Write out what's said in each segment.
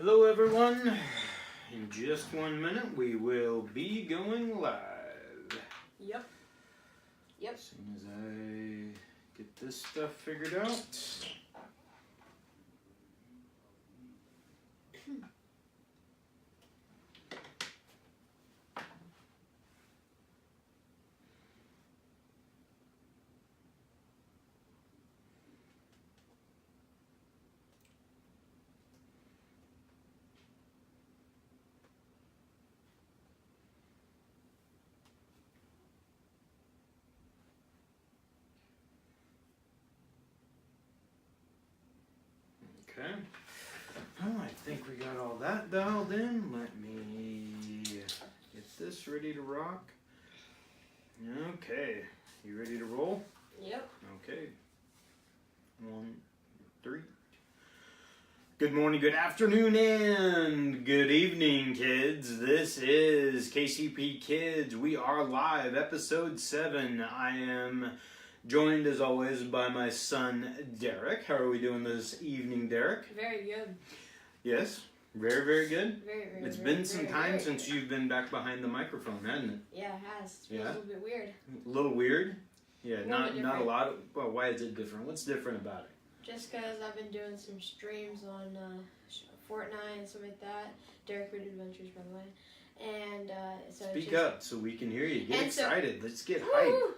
Hello everyone, in just 1 minute we will be going live. Yep. As soon as I get this stuff figured out. Okay, well, I think we got all that dialed in. Let me get this ready to rock. Okay, you ready to roll? Yep. Okay, 1, 3. Good morning, good afternoon, and good evening, kids. This is KCP Kids. We are live, episode 7. I am joined, as always, by my son, Derek. How are we doing this evening, Derek? Very good. Yes, very, very good. Very, very It's very, been some very, time very since good. you've been back behind the microphone, hasn't it? Yeah, it has. It feels Yeah. a little bit weird. A little weird? Yeah, A little not bit a different. lot of... Well, why is it different? What's different about it? Just because I've been doing some streams on Fortnite and stuff like that. Derek Reed Adventures, by the way. And so Speak it's just, up so we can hear you. Get And so- excited. Let's get hyped. Woo!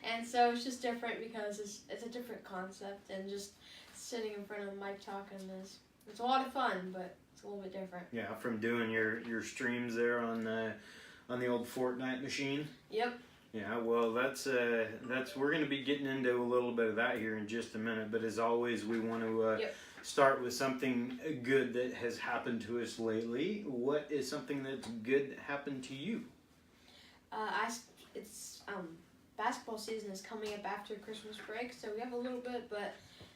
And so it's just different because it's a different concept, and just sitting in front of the mic talking is it's a lot of fun, but it's a little bit different. Yeah, from doing your streams there on the old Fortnite machine. Yep. Yeah, well, that's we're going to be getting into a little bit of that here in just a minute. But as always, we want to Yep. start with something good that has happened to us lately. What is something that's good that happened to you? Basketball season is coming up after Christmas break, so we have a little bit, but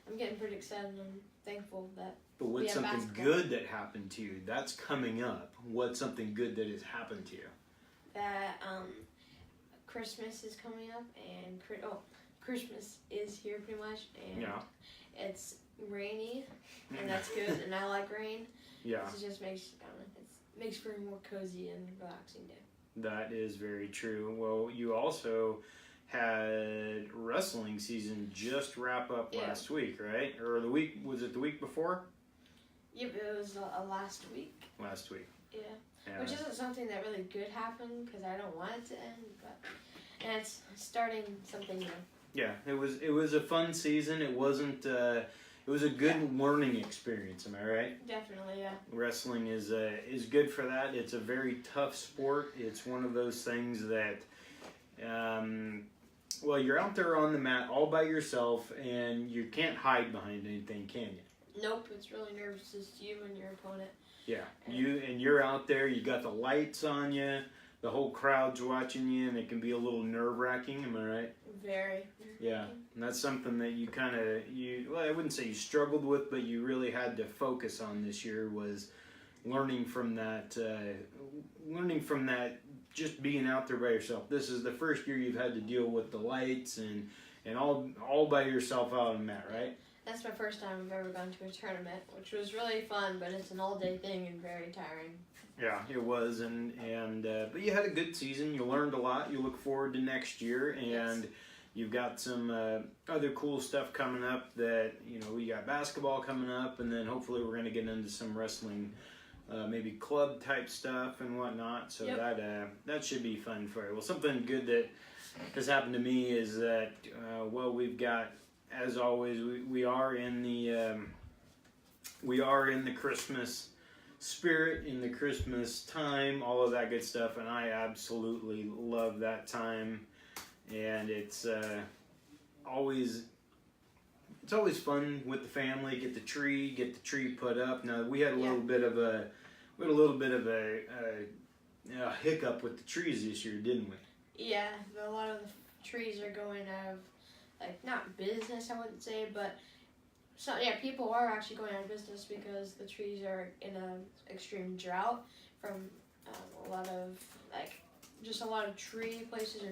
I'm getting pretty excited and thankful that. But what's We have something basketball. good that happened to you? That's coming up. What's something good that has happened to you? That Christmas is coming up, and Christmas is here pretty much, and Yeah. it's rainy, and that's good, and I like rain. Yeah. It just makes it makes for a more cozy and relaxing day. That is very true. Well, you also had wrestling season just wrap up Yeah. last week, right? Or the week, was it the week before? Yep, it was last week. Last week. Yeah. Yeah. Which isn't something that really good happened because I don't want it to end, and it's starting something new. Yeah, it was a fun season. It wasn't. It was a good learning experience. Am I right? Definitely, yeah. Wrestling is good for that. It's a very tough sport. It's one of those things that, well, you're out there on the mat all by yourself, and you can't hide behind anything, can you? Nope, it's really nervous. Just you and your opponent. Yeah, you're out there. You got the lights on you. The whole crowd's watching you, and it can be a little nerve-wracking. Am I right? Very. Yeah, and that's something that you kind of well, I wouldn't say you struggled with, but you really had to focus on this year was learning from that. Just being out there by yourself. This is the first year you've had to deal with the lights and all by yourself out on the mat, right? That's my first time I've ever gone to a tournament, which was really fun, but it's an all-day thing and very tiring. Yeah, it was, but you had a good season. You learned a lot. You look forward to next year, and Yes. you've got some other cool stuff coming up. That we got basketball coming up, and then hopefully we're going to get into some wrestling, maybe club type stuff and whatnot. So Yep. that should be fun for you. Well, something good that has happened to me is that we've got, as always, we are in the Christmas spirit, in the Christmas time, all of that good stuff, and I absolutely love that time. And it's always fun with the family. Get the tree put up. Now we had a little bit of a hiccup with the trees this year, didn't we? Yeah, a lot of the trees are going out of, not business, I wouldn't say, but people are actually going out of business because the trees are in an extreme drought from a lot of tree places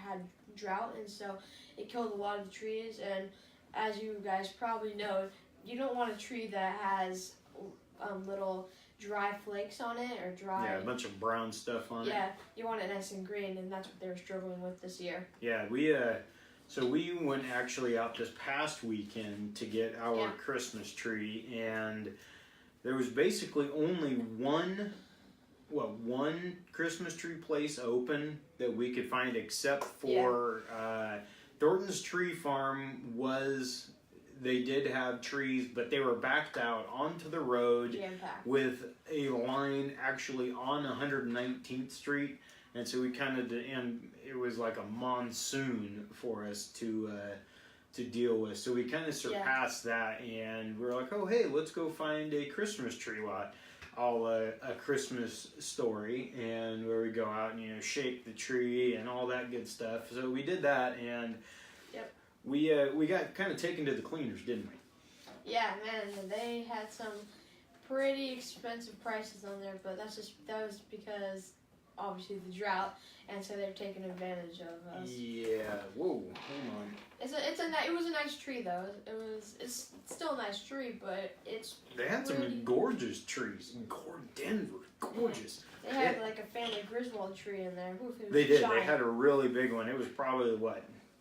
had drought, and so it killed a lot of the trees. And as you guys probably know, you don't want a tree that has little dry flakes on it or dry. Yeah, a bunch of brown stuff on it. Yeah, you want it nice and green, and that's what they were struggling with this year. Yeah, so we went actually out this past weekend to get our Christmas tree, and there was basically only one Christmas tree place open that we could find, except for Thornton's Tree Farm they did have trees, but they were backed out onto the road Jam-packed. with a line actually on 119th Street. And so we and it was like a monsoon for us to deal with. So we kind of surpassed that, and we were like, oh, hey, let's go find a Christmas tree lot, all A Christmas Story, and where we go out and, shake the tree and all that good stuff. So we did that, and we got kind of taken to the cleaners, didn't we? Yeah, man, they had some pretty expensive prices on there, but that was because obviously the drought, and so they're taking advantage of us. Yeah. Whoa. Hold on. It was a nice tree though. It's still a nice tree, but They had some gorgeous trees. Denver, gorgeous. They had like a family Griswold tree in there. Oof, it was They did. giant. They had a really big one. It was probably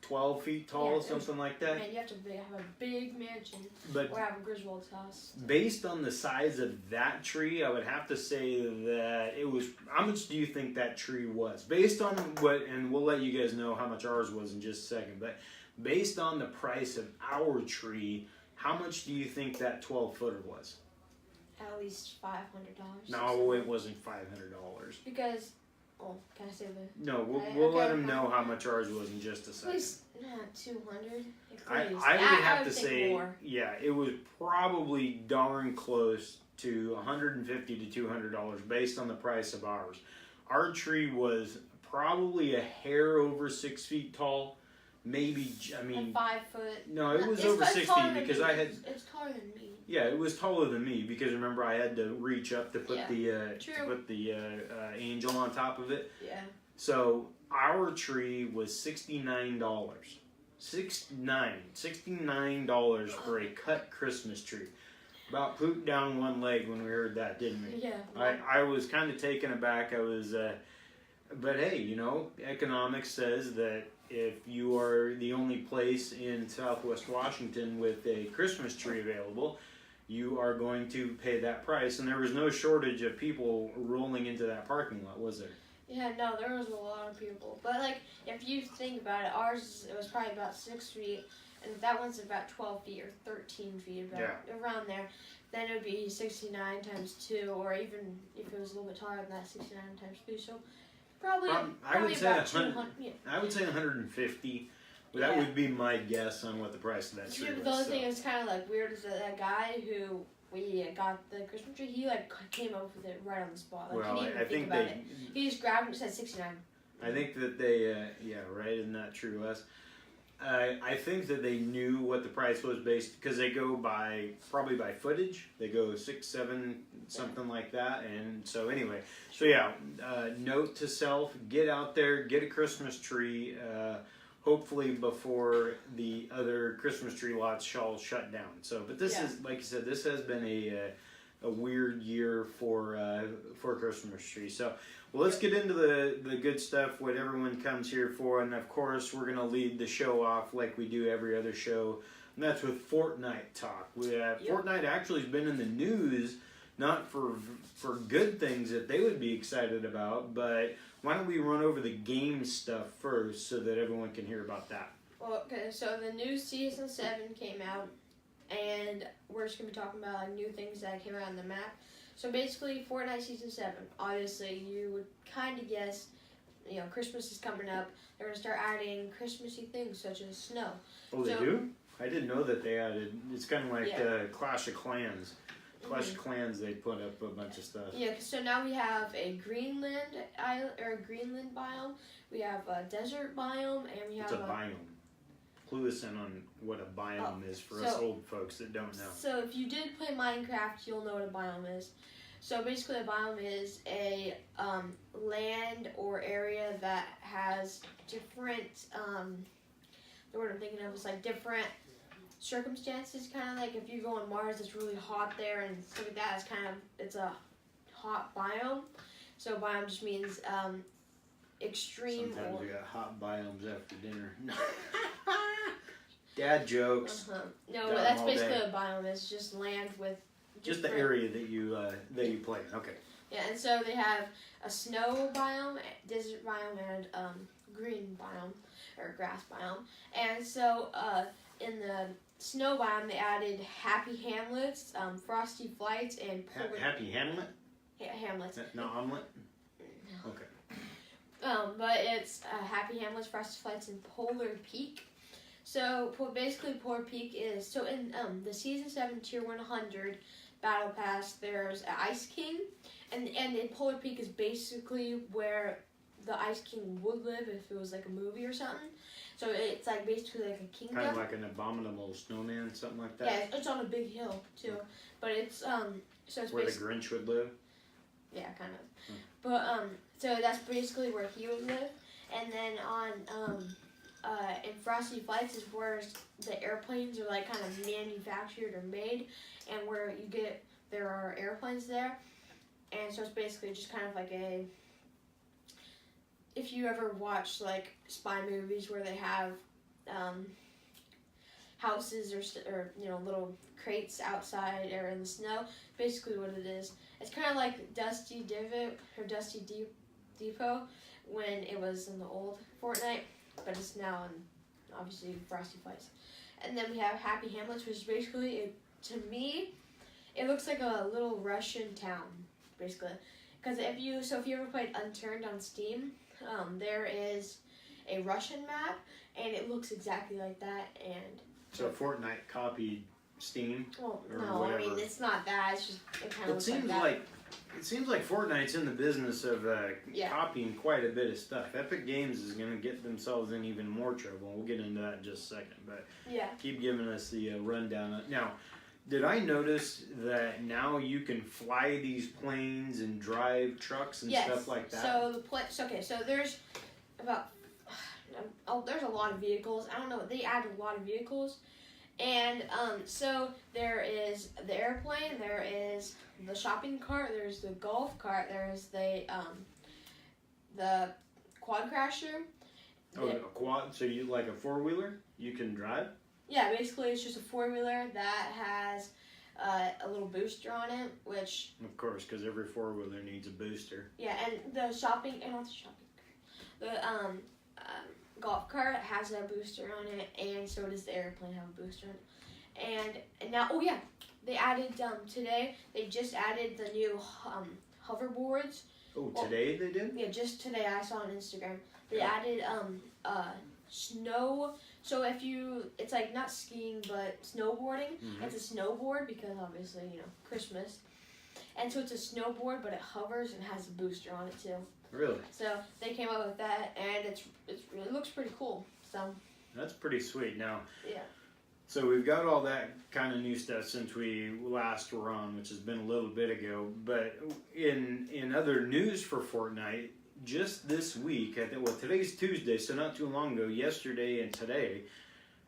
12 feet tall, something like that. Man, you have to have a big mansion or have a Griswold's house. Based on the size of that tree, I would have to say that it was. How much do you think that tree was? Based on and we'll let you guys know how much ours was in just a second. But based on the price of our tree, how much do you think that 12-footer was? At least $500. No, it wasn't $500. Because. Oh, can I say the? No, we'll let them know how much ours was in just a second. At least 200. I would have to say, more. Yeah, it was probably darn close to $150 to $200 based on the price of ours. Our tree was probably a hair over 6 feet tall, maybe. I mean, 5 foot. No, it was over 6 feet because I had. It's taller than me. Yeah, it was taller than me because remember I had to reach up to put the angel on top of it. Yeah. So our tree was $69. $69 for a cut Christmas tree. About pooped down one leg when we heard that, didn't we? Yeah. I was kind of taken aback. I was, but hey, economics says that if you are the only place in Southwest Washington with a Christmas tree available, you are going to pay that price. And there was no shortage of people rolling into that parking lot, was there? Yeah, no, there was a lot of people. But, if you think about it, ours, it was probably about 6 feet, and that one's about 12 feet or 13 feet, around there. Then it would be 69 times 2, or even if it was a little bit taller than that, 69 times 2. So, probably I would say about 200. Yeah. I would say 150. But that would be my guess on what the price of that tree was. The only thing that's kind of weird is that guy who we got the Christmas tree, he came up with it right on the spot. He didn't even think about it. He just grabbed it and said 69. I think that they, right, isn't that true, Les? I think that they knew what the price was based, because they go probably by footage. They go 6, 7, something like that. And so anyway, note to self, get out there, get a Christmas tree, hopefully before the other Christmas tree lots shall shut down. So, but this is, like you said, this has been a weird year for Christmas trees. So, well, let's get into the good stuff, what everyone comes here for. And of course, we're going to lead the show off like we do every other show. And that's with Fortnite talk. Fortnite actually has been in the news, not for good things that they would be excited about, but why don't we run over the game stuff first so that everyone can hear about that? Well, okay, so the new Season 7 came out, and we're just going to be talking about new things that came out on the map. So basically, Fortnite Season 7, obviously, you would kind of guess, Christmas is coming up. They're going to start adding Christmassy things such as snow. Oh, they do? I didn't know that they added, it's kind of like Clash of Clans. Clash of Clans, they put up a bunch of stuff. Yeah, so now we have a Greenland biome, we have a desert biome, and we have a biome. Clue us in on what a biome is for us old folks that don't know. So if you did play Minecraft, you'll know what a biome is. So basically a biome is a land or area that has different, the word I'm thinking of is different circumstances, kind of like if you go on Mars, it's really hot there and stuff like that. It's a hot biome. So biome just means extreme. Sometimes we got hot biomes after dinner. Dad jokes. No, but that's basically a biome. It's just land with just the area that you play in. Okay. Yeah, and so they have a snow biome, desert biome, and green biome or grass biome. And so in the snow biome, they added happy hamlets, frosty flights, and Happy Hamlet. Yeah, hamlets. Not omelet. No. Okay. But it's happy hamlets, frosty flights, and polar peak. So basically, polar peak is so in the season 7 tier 100 battle pass. There's an Ice King, and in Polar Peak is basically where the Ice King would live if it was like a movie or something. So it's like basically like a kingdom. Kind of like an abominable snowman, something like that. Yeah, it's on a big hill too, but it's so it's where the Grinch would live. Yeah, kind of. But so that's basically where he would live, and then on in Frosty Flights is where the airplanes are like kind of manufactured or made, and where there are airplanes there, and so it's basically just kind of like if you ever watch like spy movies where they have houses or little crates outside or in the snow, basically what it is. It's kind of like Dusty Divot or Dusty Depot when it was in the old Fortnite, but it's now in obviously Frosty Flights. And then we have Happy Hamlets, which is basically to me, it looks like a little Russian town, basically. Because if you ever played Unturned on Steam, there is a Russian map, and it looks exactly like that. And so Fortnite copied Steam. Well, or no, whatever. I mean it's not that. It's just it kind of looks like that. It seems like Fortnite's in the business of copying quite a bit of stuff. Epic Games is going to get themselves in even more trouble. We'll get into that in just a second, but keep giving us the rundown. Now, did I notice that now you can fly these planes and drive trucks and stuff like that? So there's about there's a lot of vehicles. I don't know. They added a lot of vehicles. And so there is the airplane, there is the shopping cart, there's the golf cart, there's the quad crasher. Oh, a quad? So you like a four-wheeler you can drive? Yeah, basically it's just a four-wheeler that has a little booster on it, which... Of course, because every four-wheeler needs a booster. Yeah, and the golf cart has a booster on it, and so does the airplane have a booster on it. And now, they added today. They just added the new hoverboards. Oh, today they did? Yeah, just today. I saw on Instagram. They added snow. So it's like not skiing but snowboarding. Mm-hmm. It's a snowboard because obviously Christmas, and so it's a snowboard, but it hovers and has a booster on it too. Really? So they came up with that, and it looks pretty cool. So that's pretty sweet. Now, yeah. So we've got all that kind of new stuff since we last were on, which has been a little bit ago. But in other news for Fortnite, just this week, today's Tuesday, so not too long ago, yesterday and today,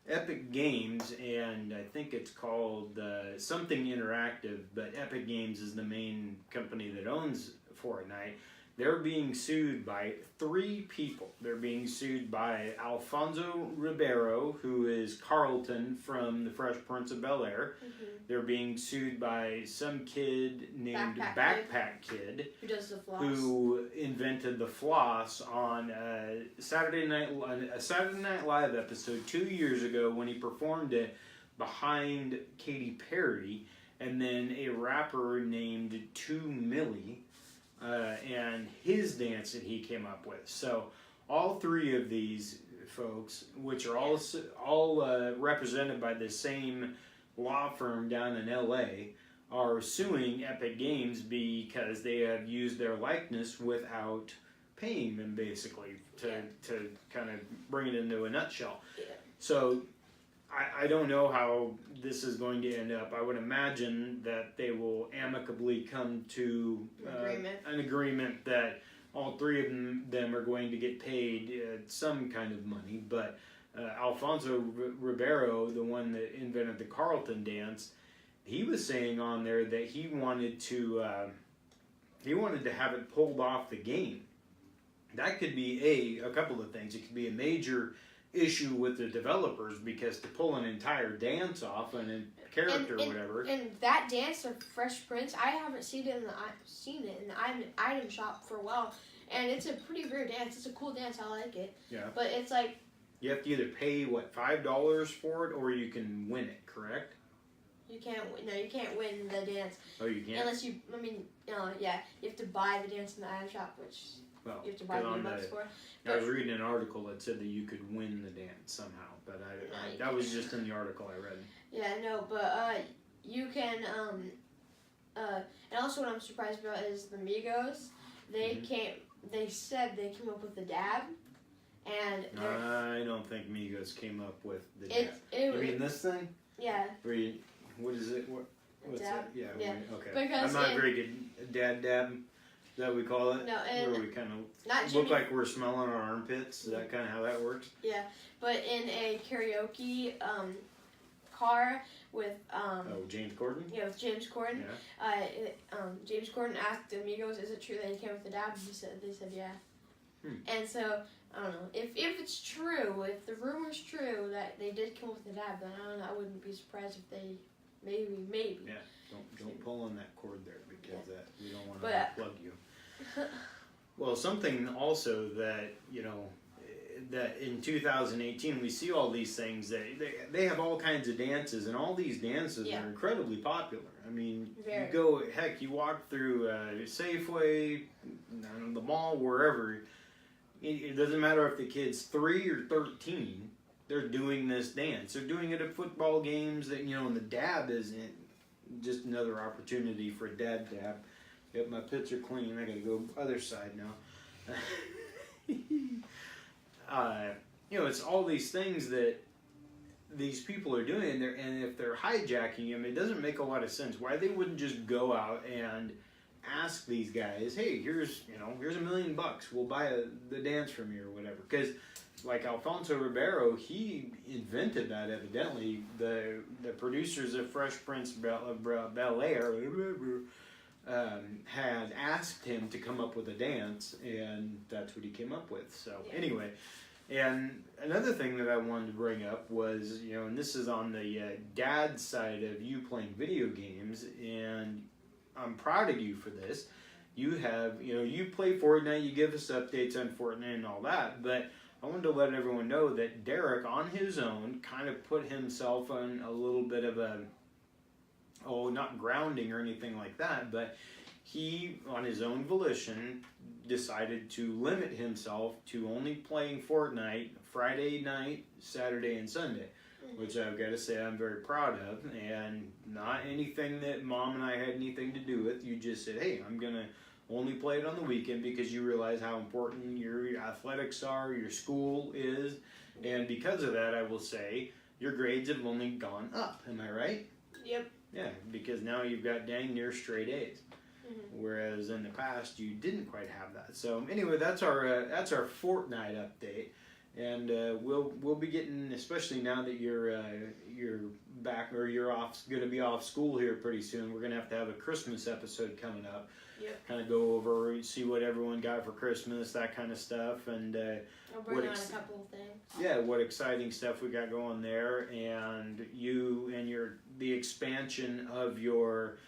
Epic Games, and I think it's called something Interactive, but Epic Games is the main company that owns Fortnite. They're being sued by 3 people. They're being sued by Alfonso Ribiero, who is Carlton from The Fresh Prince of Bel-Air. Mm-hmm. They're being sued by some kid named Backpack Kid, who does the Floss, who invented the Floss on a Saturday Night Live episode 2 years ago when he performed it behind Katy Perry, and then a rapper named 2 Millie. And his dance that he came up with. So all 3 of these folks, which are all represented by the same law firm down in LA, are suing Epic Games because they have used their likeness without paying them, basically, to kind of bring it into a nutshell. Yeah. So I don't know how this is going to end up. I would imagine that they will amicably come to an agreement that all 3 of them are going to get paid some kind of money. But Alfonso Ribiero, the one that invented the Carlton dance, he was saying on there that he wanted to have it pulled off the game. That could be a couple of things. It could be a major issue with the developers, because to pull an entire dance off and a character or whatever. And that dance of Fresh Prince, I haven't seen it in the item shop for a while, and it's a pretty weird dance. It's a cool dance. I like it. Yeah. But it's like you have to either pay $5 for it, or you can win it. Correct? you can't win the dance. Oh, you can't. Unless you have to buy the dance in the item shop, which you have to buy V-Bucks for. I was reading an article that said that you could win the dance somehow, but that was just in the article I read. Yeah, no, but you can and also what I'm surprised about is the Migos. They said they came up with the dab, and I don't think Migos came up with the dab. You mean this thing? Yeah. What is it? What's dab? it? Yeah. Okay. Because I'm not very good at dab. Is that what we call it? No, and where we kind of look like we're smelling our armpits. Is that kind of how that works? Yeah, but in a karaoke car with James Corden? Yeah, with James Corden. Yeah. James Corden asked Amigos, "Is it true that he came with the dab?" They said yeah. And so I don't know if it's true, if the rumor's true that they did come with the dab, then I don't know. I wouldn't be surprised if they maybe. Yeah. Don't pull on that cord there, because we don't want to unplug you. Well, something also that that in 2018 we see all these things that they have all kinds of dances, and all these dances are incredibly popular. I mean, you walk through Safeway, the mall, wherever. It doesn't matter if the kid's 3 or 13. They're doing this dance. They're doing it at football games. And the dab isn't just another opportunity for a dad dab. Yep, my pits are clean. I gotta go other side now. It's all these things that these people are doing, and if they're hijacking them, it doesn't make a lot of sense. Why they wouldn't just go out and ask these guys, "Hey, here's $1 million. We'll buy the dance from you," or whatever. Because like Alfonso Ribiero, he invented that evidently. The producers of Fresh Prince of Bel-Air had asked him to come up with a dance, and that's what he came up with. So anyway, and another thing that I wanted to bring up was, and this is on the dad side of you playing video games, and I'm proud of you for this. You have, you play Fortnite, you give us updates on Fortnite and all that, but I wanted to let everyone know that Derek, on his own, kind of put himself on a little bit of not grounding or anything like that, but he, on his own volition, decided to limit himself to only playing Fortnite Friday night, Saturday, and Sunday, which I've got to say I'm very proud of, and not anything that Mom and I had anything to do with. You just said, "Hey, I'm going to only play it on the weekend," because you realize how important your athletics are, your school is, and because of that, I will say, your grades have only gone up. Am I right? Yep. Yeah, because now you've got dang near straight A's, whereas in the past you didn't quite have that. So anyway, that's our Fortnite update, and we'll be getting, especially now that you're back, or you're going to be off school here pretty soon. We're going to have a Christmas episode coming up. Yep. Kind of go over, see what everyone got for Christmas, that kind of stuff, and I'll bring on a couple of things. Yeah, what exciting stuff we got going there, and you and the expansion of your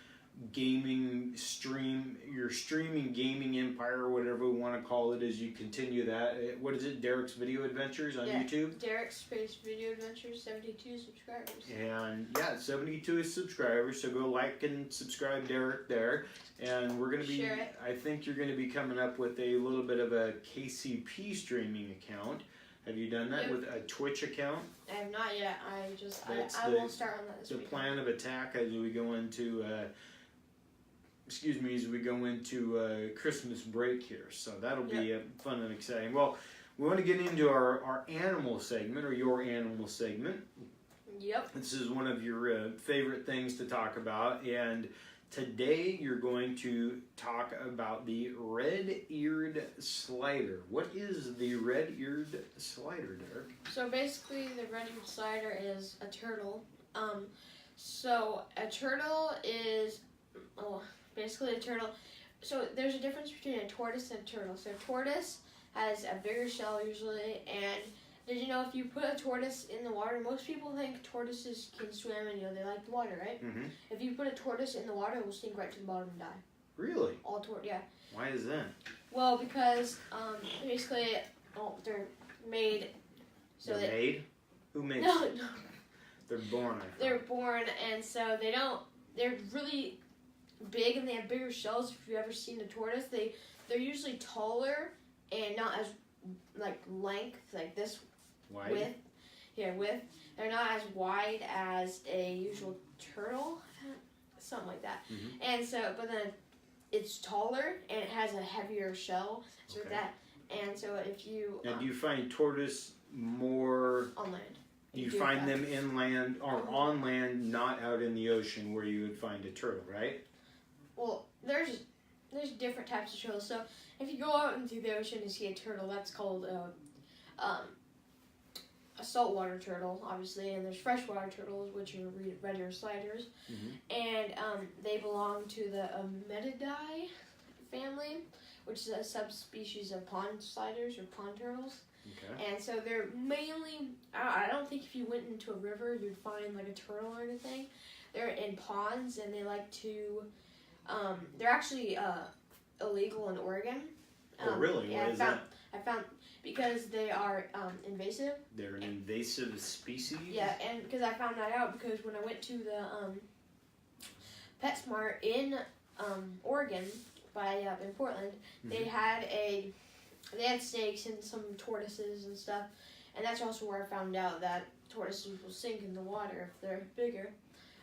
gaming stream, your streaming gaming empire, or whatever we want to call it, as you continue that. What is it? Derek's Video Adventures on YouTube? Derek's Space Video Adventures, 72 subscribers. And 72 subscribers, so go like and subscribe Derek there. And we're going to be, I think you're going to be coming up with a little bit of a KCP streaming account. Have you done that with a Twitch account? I have not yet. I will start on that this week. The plan of attack as we go into Christmas break here. So that'll be fun and exciting. Well, we want to get into our animal segment, or your animal segment. Yep. This is one of your favorite things to talk about, and Today you're going to talk about the red-eared slider. What is the red-eared slider, Derek? So basically, the red-eared slider is a turtle. So a turtle is, basically a turtle. So there's a difference between a tortoise and a turtle. So a tortoise has a bigger shell usually, and did you know if you put a tortoise in the water, most people think tortoises can swim and they like the water, right? Mm-hmm. If you put a tortoise in the water, it will sink right to the bottom and die. Really? Yeah. Why is that? Well, because basically, they're made. So they're made? Who makes no, them? no. They're born, I thought. They're born, and so they don't. They're really big, and they have bigger shells. If you've ever seen a tortoise, they're usually taller and not as length like this. Wide? Width. They're not as wide as a usual turtle, something like that. Mm-hmm. And so, but then it's taller and it has a heavier shell. So Okay. that, and so if you Now, do you find tortoise more? on land, Do you find them inland or on land, not out in the ocean where you would find a turtle, right? Well, there's different types of turtles. So if you go out into the ocean and see a turtle, that's called a saltwater turtle, obviously, and there's freshwater turtles, which are red-eared sliders, and they belong to the Ametidae family, which is a subspecies of pond sliders or pond turtles. Okay. And so they're mainly, I don't think if you went into a river you'd find like a turtle or anything. They're in ponds, and they like to, they're actually illegal in Oregon. Oh, really? Yeah, Why is that? I found because they are invasive. They're an invasive species? Yeah, and because I found that out because when I went to the PetSmart in Oregon, in Portland, they had snakes and some tortoises and stuff, and that's also where I found out that tortoises will sink in the water if they're bigger,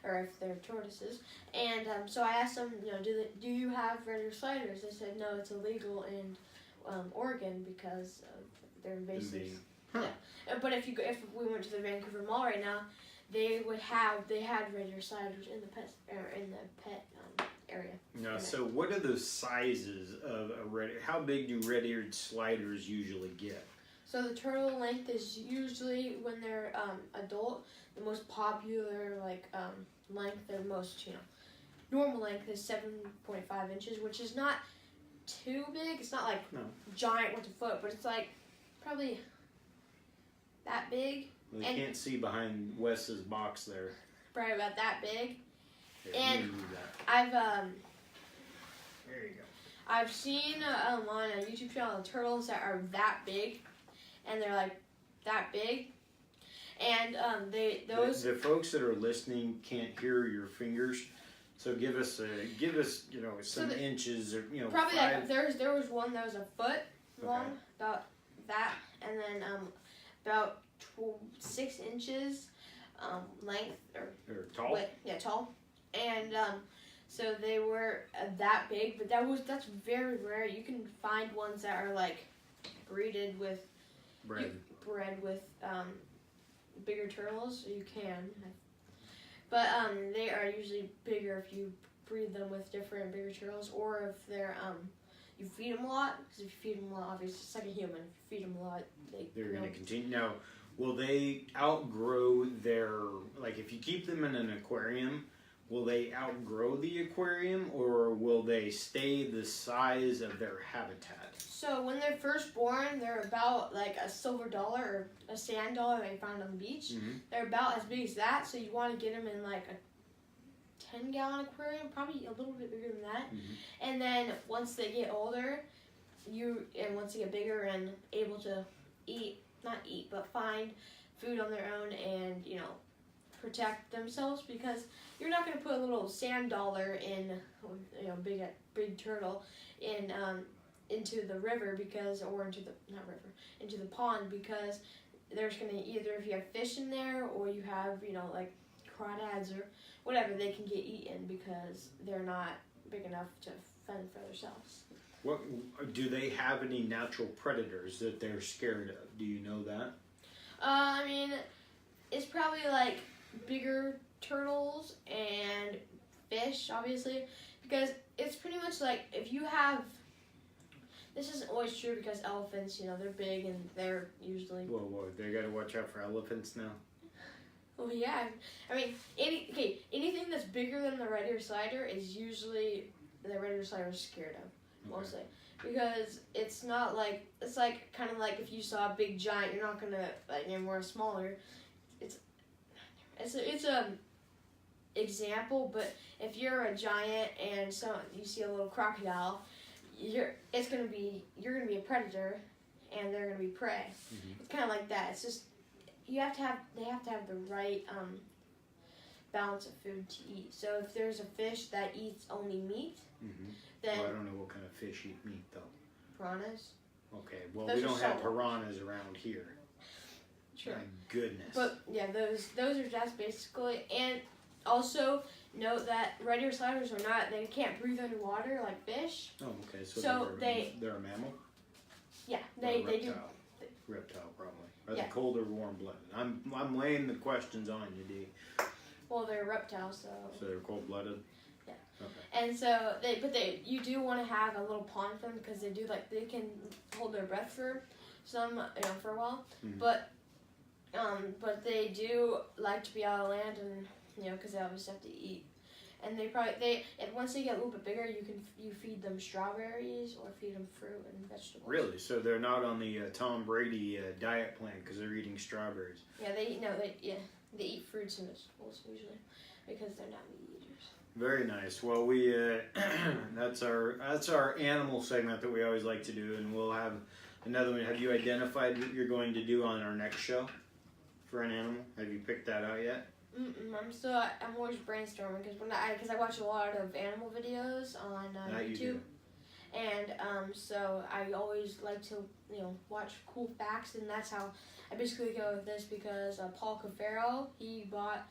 or if they're tortoises. And so I asked them, do you have red-eared sliders? They said no, it's illegal in Oregon because they're invasive. Huh. Yeah. But if we went to the Vancouver Mall right now, they had red-eared sliders in the pet area. Now, so what are the sizes of how big do red-eared sliders usually get? So the turtle length is usually, when they're adult, the most popular length, their most normal length is 7.5 inches, which is not too big. It's not like giant with a foot, but it's like probably that big. Well, you can't see behind Wes's box there. Probably about that big. Here, And let me move that. I've There you go. I've seen on a YouTube channel turtles that are that big, and they're like that big, and The folks that are listening can't hear your fingers, so give us some inches or probably 5. there was one that was a foot long, about that, and then about 6 inches length or tall. width, tall, and so they were that big, but that's very rare. You can find ones that are like breeded with bred with bigger turtles. You can, but they are usually bigger if you breed them with different bigger turtles, or if they're you feed them a lot. Because if you feed them a lot, obviously it's like a human. If you feed them a lot, they're going to continue. Now, will they outgrow if you keep them in an aquarium, will they outgrow the aquarium, or will they stay the size of their habitat? So when they're first born, they're about like a silver dollar or a sand dollar that you found on the beach. Mm-hmm. They're about as big as that, so you want to get them in like a 10-gallon aquarium, probably a little bit bigger than that. Mm-hmm. And then once they get older, once they get bigger and able to find food on their own and protect themselves, because you're not going to put a little sand dollar in big turtle into the river into the pond, because there's going to either, if you have fish in there or you have like crawdads or whatever, they can get eaten because they're not big enough to fend for themselves. What do they have any natural predators that they're scared of? Do you know that? I mean, it's probably like bigger turtles and fish, obviously, because it's pretty much like if you have. This isn't always true because elephants, they're big and they're usually. Whoa! They gotta watch out for elephants now. Well, yeah. I mean, anything that's bigger than the red-eared slider is usually the red-eared slider is scared of, mostly. Because it's not like, it's like, kind of like if you saw a big giant, you're not gonna, like, more smaller. It's a example, but if you're a giant and you see a little crocodile, you're gonna be a predator, and they're gonna be prey. Mm-hmm. It's kind of like that. It's just they have to have the right balance of food to eat. So if there's a fish that eats only meat, then I don't know what kind of fish eat meat though. Piranhas. Okay, well Those we don't have saltwater. piranhas around here. True. My goodness. But yeah, those are just basically, and also note that red-eared sliders they can't breathe underwater like fish. Oh, okay. So they're a mammal. Yeah, they do. Reptile, probably. Are Yeah. they cold or warm blooded? I'm laying the questions on you, D. Well, they're reptiles, so. So they're cold blooded. Yeah. Okay. And so you do want to have a little pond for them because they can hold their breath for for a while, Mm-hmm. but they do like to be out of land and because they obviously have to eat. And and once they get a little bit bigger, you feed them strawberries or feed them fruit and vegetables. Really? So they're not on the Tom Brady diet plan because they're eating strawberries. Yeah, they eat fruits and vegetables usually because they're not meat eaters. Very nice. Well, we that's our animal segment that we always like to do, and we'll have another one. Have you identified what you're going to do on our next show for an animal? Have you picked that out yet? I'm always brainstorming because I watch a lot of animal videos on YouTube, and so I always like to watch cool facts, and that's how I basically go with this because Paul Cafaro, he bought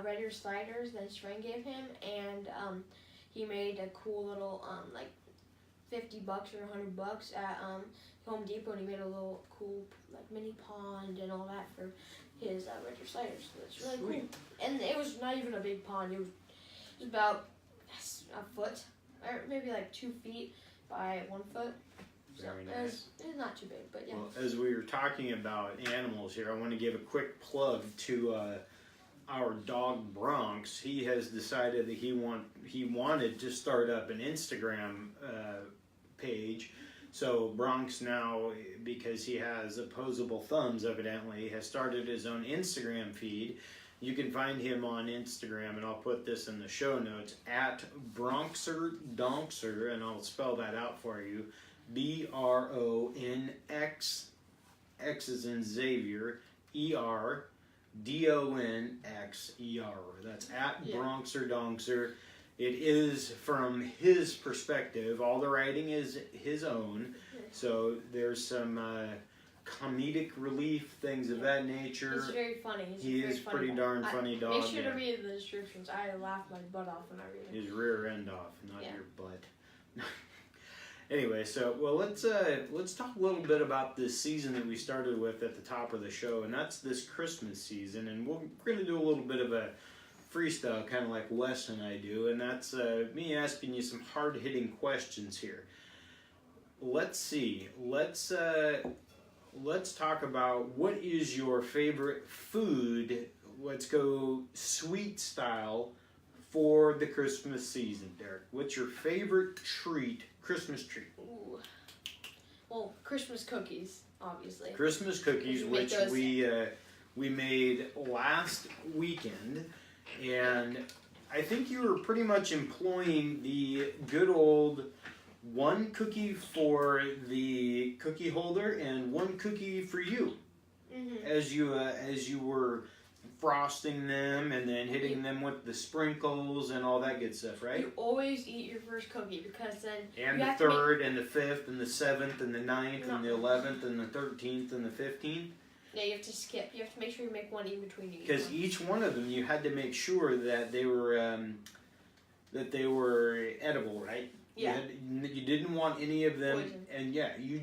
red-eared sliders that his friend gave him, and he made a cool little like $50 or $100 at Home Depot, and he made a little cool like mini pond and all that for his red-eared sliders. So it's really Sweet. cool. And it was not even a big pond. It was about a foot, or maybe like 2 feet by 1 foot. So Very nice. It was not too big, but yeah. Well, as we were talking about animals here, I want to give a quick plug to our dog Bronx. He has decided that he wanted to start up an Instagram page. So Bronx now, because he has opposable thumbs, evidently, has started his own Instagram feed. You can find him on Instagram, and I'll put this in the show notes, at BronxerDonkser, and I'll spell that out for you. BRONX, X is in Xavier, ERDONXER. That's at BronxerDonkser. It is from his perspective. All the writing is his own. So there's some comedic relief, things of that nature. He's very funny. He is pretty darn funny dog. Make sure to read the descriptions. I laugh my butt off when I read it. His rear end off, not your butt. Anyway, so let's talk a little bit about this season that we started with at the top of the show, and that's this Christmas season. And we're going to do a little bit of a freestyle, kind of like Wes and I do, and that's me asking you some hard-hitting questions here. Let's see. Let's talk about what is your favorite food. Let's go sweet style for the Christmas season, Derek. What's your favorite treat, Christmas treat? Ooh. Well, Christmas cookies, obviously. Christmas cookies, which we made last weekend. And I think you were pretty much employing the good old one cookie for the cookie holder and one cookie for you, as you were frosting them and then hitting them with the sprinkles and all that good stuff, right? You always eat your first cookie because then and the 3rd and the 5th and the 7th and the 9th and the 11th and the 13th and the 15th. Yeah, you have to skip. You have to make sure you make one in between each. Because each one of them, you had to make sure that they were edible, right? Yeah. You didn't want any of them, Poison. and yeah, you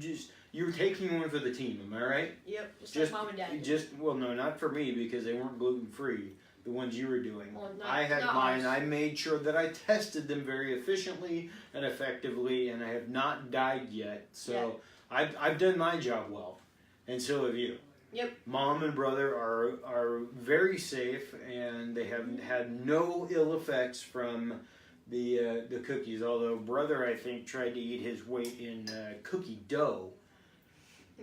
were taking one for the team. Am I right? Yep. Just like mom and dad. No, not for me because they weren't gluten free. the ones you were doing. Well, I had not mine. ours. I made sure that I tested them very efficiently and effectively, and I have not died yet. So I've done my job well, and so have you. Yep. Mom and brother are very safe, and they have had no ill effects from the cookies. Although brother, I think, tried to eat his weight in cookie dough.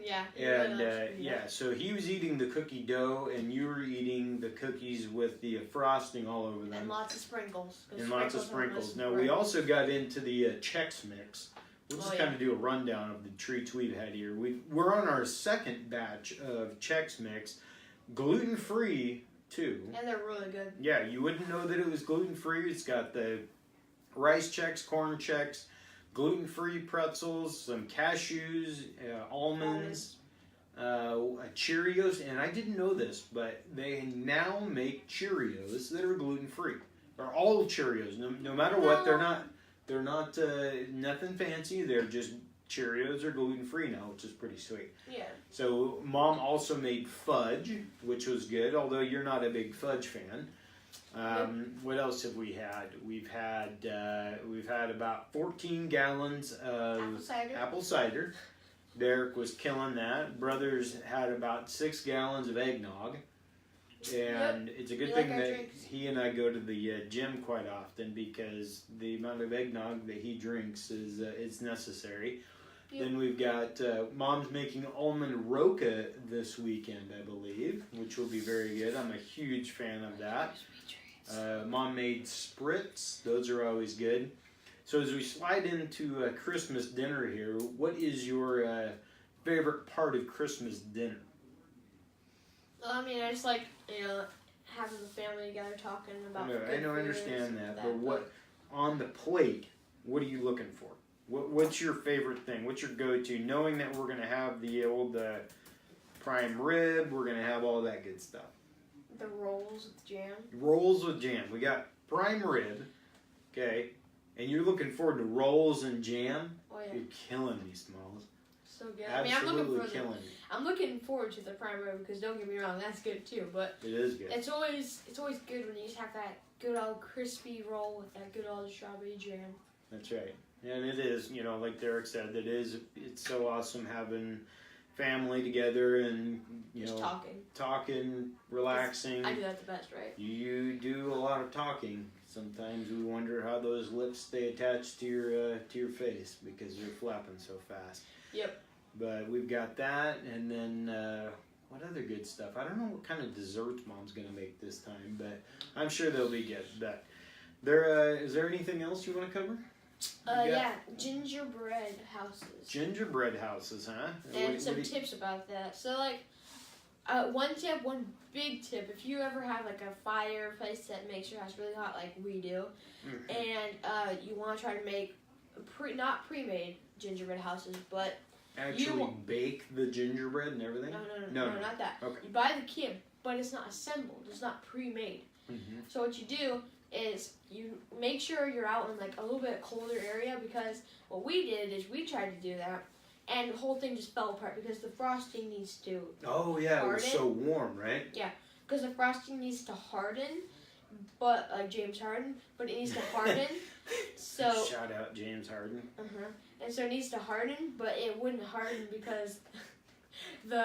Yeah. And so he was eating the cookie dough, and you were eating the cookies with the frosting all over them. And lots of sprinkles. And lots of sprinkles. Now, we also got into the Chex Mix. We'll just kind of do a rundown of the treats we've had here. We're on our second batch of Chex Mix, gluten-free, too. And they're really good. Yeah, you wouldn't know that it was gluten-free. It's got the rice Chex, corn Chex, gluten-free pretzels, some cashews, almonds, Cheerios, and I didn't know this, but they now make Cheerios that are gluten-free. Or all Cheerios, no matter what, they're not nothing fancy. They're just Cheerios are gluten-free now, which is pretty sweet. Yeah. So Mom also made fudge, which was good, although you're not a big fudge fan. What else have we had? We've had about 14 gallons of apple cider. Derek was killing that. Brothers had about 6 gallons of eggnog. And it's a good thing that he and I go to the gym quite often, because the amount of eggnog that he drinks is necessary. Yep. Then we've got Mom's making almond roca this weekend, I believe, which will be very good. I'm a huge fan of that. Mom made spritz. Those are always good. So as we slide into Christmas dinner here, what is your favorite part of Christmas dinner? I mean, I just like, having the family together talking about I understand that, but what on the plate, what are you looking for? What's your favorite thing? What's your go-to? Knowing that we're going to have the old prime rib, we're going to have all that good stuff. The rolls with jam. Rolls with jam. We got prime rib, okay, and you're looking forward to rolls and jam? Oh, yeah. You're killing me, Smalls. So good. Absolutely killing me. I'm looking forward to the prime rib, because don't get me wrong, that's good too. But it is good. It's always good when you just have that good old crispy roll with that good old strawberry jam. That's right. And it is, like Derek said, it's so awesome having family together and, just talking, relaxing. I do that the best, right? You do a lot of talking. Sometimes we wonder how those lips stay attached to your face, because you're flapping so fast. Yep. But we've got that, and then what other good stuff? I don't know what kind of desserts Mom's going to make this time, but I'm sure they'll be good. But is there anything else you want to cover? Yeah, gingerbread houses. Gingerbread houses, huh? And some tips about that. So, one big tip, if you ever have, a fireplace that makes your house really hot like we do, and you want to try to make not pre-made gingerbread houses, but actually bake the gingerbread and everything? No, not that. Okay. You buy the kit, but it's not assembled. It's not pre-made. Mm-hmm. So what you do is you make sure you're out in a little bit colder area, because what we did is we tried to do that, and the whole thing just fell apart because the frosting needs to harden. It was so warm, right? Yeah, because the frosting needs to harden, but James Harden, but it needs to harden. So shout out James Harden. And so it needs to harden, but it wouldn't harden because the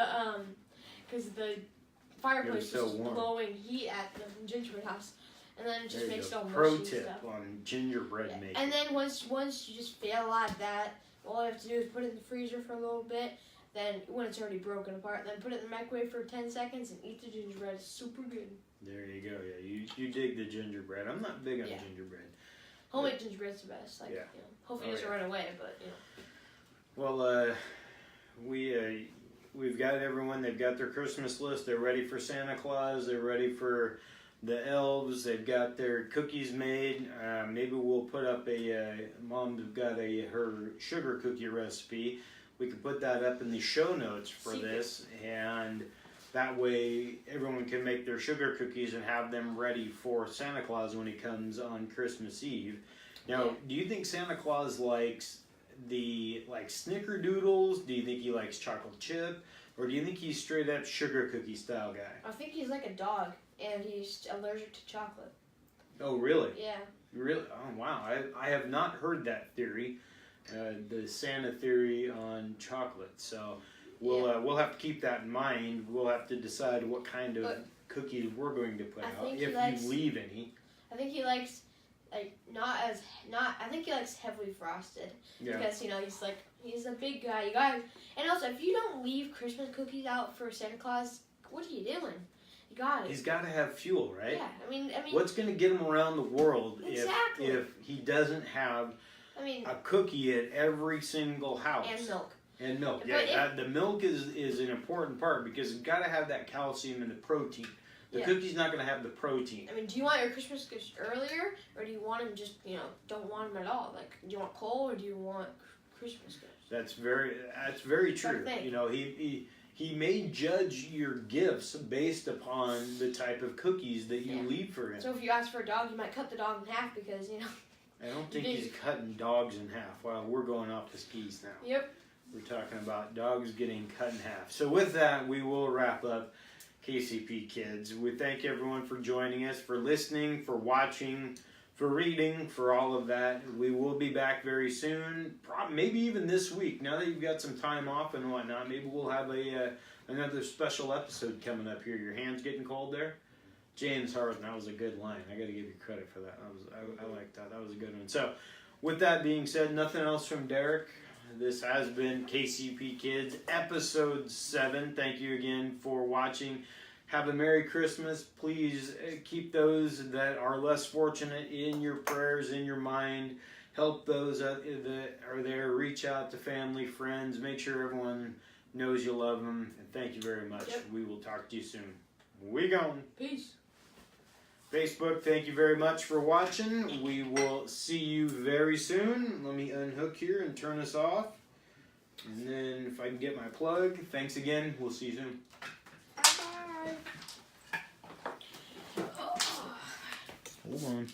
fireplace was just blowing heat at the gingerbread house. And then it just makes it all mushy. Pro tip on gingerbread making. And then once you just fail at that, all you have to do is put it in the freezer for a little bit. Then when it's already broken apart, then put it in the microwave for 10 seconds and eat the gingerbread. It's super good. There you go. Yeah, you dig the gingerbread. I'm not big on gingerbread. Homemade gingerbread's the best. Hopefully it doesn't run away, but Well, we've got everyone. They've got their Christmas list. They're ready for Santa Claus. They're ready for the elves. They've got their cookies made. Maybe we'll put up Mom's got her sugar cookie recipe. We could put that up in the show notes for this, and that way everyone can make their sugar cookies and have them ready for Santa Claus when he comes on Christmas Eve. Now, do you think Santa Claus likes the snickerdoodles? Do you think he likes chocolate chip? Or do you think he's straight up sugar cookie style guy? I think he's like a dog. and he's allergic to chocolate. Oh, really? Yeah. Really? Oh, wow. I have not heard that theory, the Santa theory on chocolate. So we'll have to keep that in mind. We'll have to decide what kind of cookies we're going to put out if you leave any. I think he likes I think he likes heavily frosted because he's a big guy. And also if you don't leave Christmas cookies out for Santa Claus, what are you doing? He's got to have fuel, right? Yeah, I mean, what's going to get him around the world exactly. if he doesn't have a cookie at every single house? And milk. The milk is an important part because it's got to have that calcium and the protein. The cookie's not going to have the protein. I mean, do you want your Christmas gifts earlier, or do you want them just don't want them at all? Like, do you want coal or do you want Christmas gifts? That's very true. He may judge your gifts based upon the type of cookies that you leave for him. So if you ask for a dog, you might cut the dog in half because, I don't think he's cutting dogs in half. Wow, we're going off the skis now. Yep. We're talking about dogs getting cut in half. So with that, we will wrap up KCP Kids. We thank everyone for joining us, for listening, for watching, for reading, for all of that. We will be back very soon, maybe even this week. Now that you've got some time off and whatnot, maybe we'll have another special episode coming up here. Your hands getting cold there? James Harden, that was a good line. I got to give you credit for that. I like that. That was a good one. So, with that being said, nothing else from Derek. This has been KCP Kids, episode 7. Thank you again for watching. Have a Merry Christmas. Please keep those that are less fortunate in your prayers, in your mind. Help those that are there. Reach out to family, friends. Make sure everyone knows you love them. And thank you very much. Yep. We will talk to you soon. We gone. Peace. Facebook, thank you very much for watching. We will see you very soon. Let me unhook here and turn this off. And then if I can get my plug, thanks again. We'll see you soon. Bye-bye. Hold on.